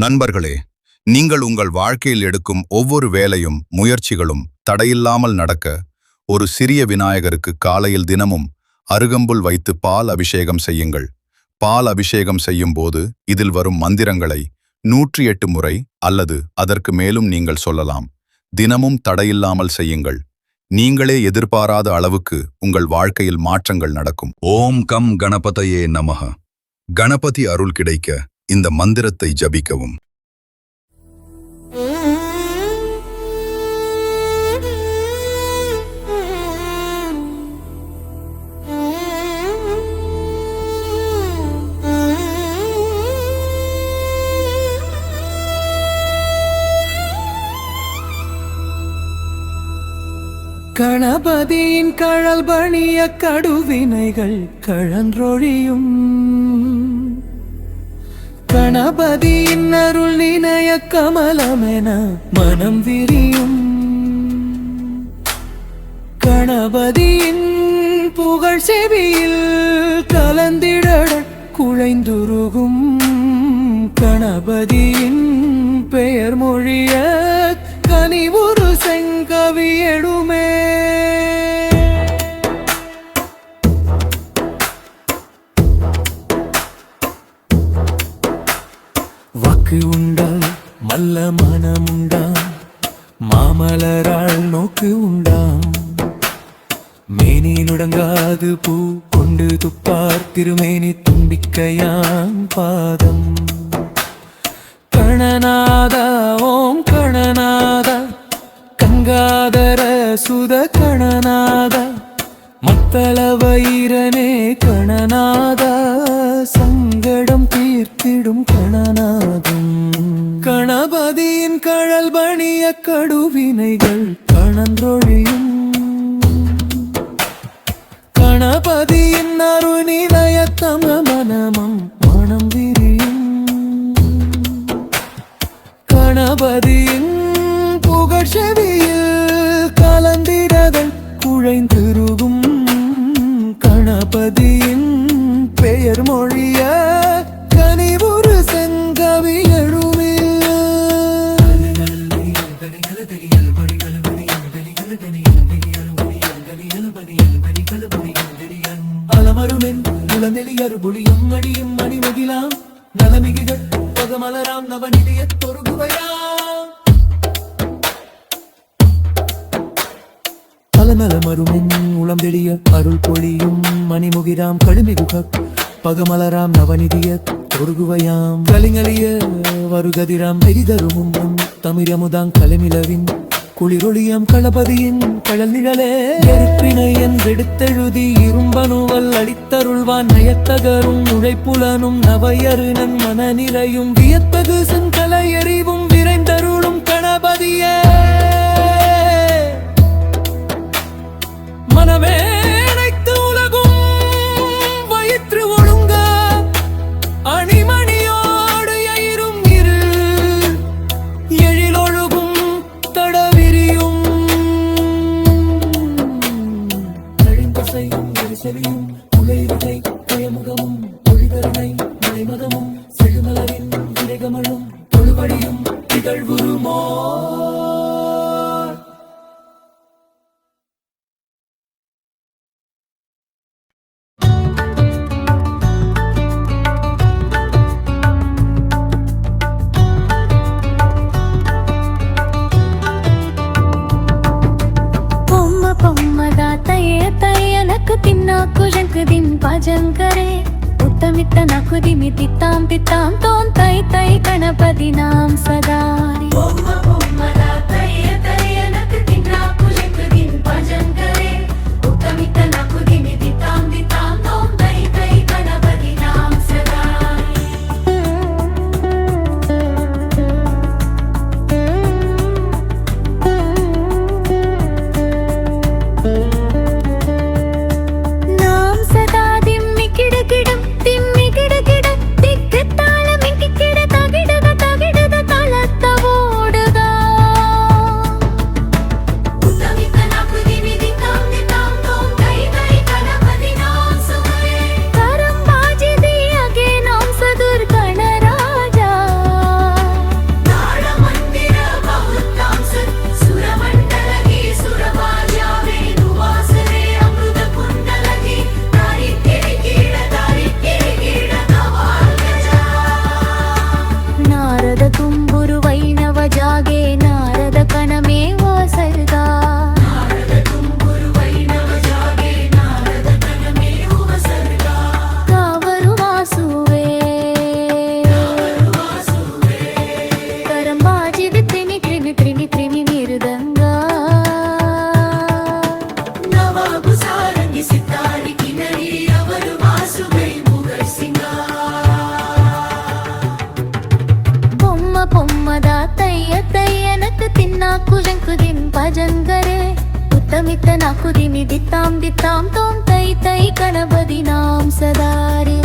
நண்பர்களே, நீங்கள் உங்கள் வாழ்க்கையில் எடுக்கும் ஒவ்வொரு வேலையும் முயற்சிகளும் தடையில்லாமல் நடக்க ஒரு சிறிய விநாயகருக்கு காலையில் தினமும் அருகம்புல் வைத்து பால் அபிஷேகம் செய்யுங்கள். பால் அபிஷேகம் செய்யும் போது இதில் வரும் மந்திரங்களை 108 முறை அல்லது அதற்கு மேலும் நீங்கள் சொல்லலாம். தினமும் தடையில்லாமல் செய்யுங்கள். நீங்களே எதிர்பாராத அளவுக்கு உங்கள் வாழ்க்கையில் மாற்றங்கள் நடக்கும். ஓம் கம் கணபதையே நமஹ. கணபதி அருள் கிடைக்க இந்த மந்திரத்தை ஜபிக்கவும். கணபதியின் கழல் பணிய கடுவினைகள் கழன்றொழியும். கணபதியின் அருள் நினைய கமலமென மனம் விரியும். கணபதியின் புகழ் செவியில் கலந்திட குழைந்துருகும். கணபதியின் பெயர் மொழிய கனிவுரு செங்கவியடுமே. வாக்கு உண்டா மல்ல மனமுண்டா, மாமலராள் நோக்கு உண்டா. மேனி நுடங்காது பூ கொண்டு துப்பார் திருமேனி தும்பிக்கையான் பாதம். கணநாத ஓம் கணநாத, கங்காதர சுத கணநாத, மத்தள வைரனே கணநாத, சங்கடம் தீர்த்திடும் கணநாதம். கணபதியின் கழல் பணிய கடுவினைகள் கணன்றொழியும். கணபதியின் அருணிதய தம மனமம் மனம் விரியும். கணபதியின் புகழ் செவியில் கலந்திடதல் குழைந்திருகும். கணபதியின் பெயர் மொழிய கனிவுரு செங்கவியழுமே. அலமருமென் உளநெளியரு புலியும் அடியும் மணிமகிழாம். நலமிகிகள் பகமலராம் நவநிதிய தொருகுவையாம். அலநலமருமென் உளம் தெளிய அருள் பொழியும் மணிமுகிராம். கடுமிகுக பகமலராம் நவநிதிய தொருகுவையாம். கலிங்கலிய வருகதிராம் பெரிதருமும் தமிழமுதாங் கலமிளவின் குளிரொளியம். களபதியின் கழல் நிழலே எருப்பினை என்றெடுத்தெழுதி இரும்பனுவல் அளித்தருள்வான். நயத்தகரும் உழைப்புலனும் நவையருணன் மனநிறையும். வியத்தகு செங்கலை எறிவும் விரைந்தருளும் கணபதியே. மனமே அனைத்து உலகும் வயிற்று ஒழுங்க, அணிமணியோடு எயிரும் இரு எழிலொழுகும் தடவிரியும். தழிந்தசையும் எரிசெலியும் உலைவிதை பயமுகமும் ஒழிதருணை மலைமதமும் செழுமலரின் விரைகமழும் தொழுவழியும் திகழ்வுருமோ. भजंकरे उत्तमित नकुदिमि तित्तां तित्तां तों तै तै गणपति नाम सदा. திம்மி கிட கிட திக்கு தாளம் கிட தகிடத தகிடத தளத்தவோ भजनकरे उत्तमित नाकुदिमि दित्तां दित्तां तों तै तै गणपतीनां सदा रे.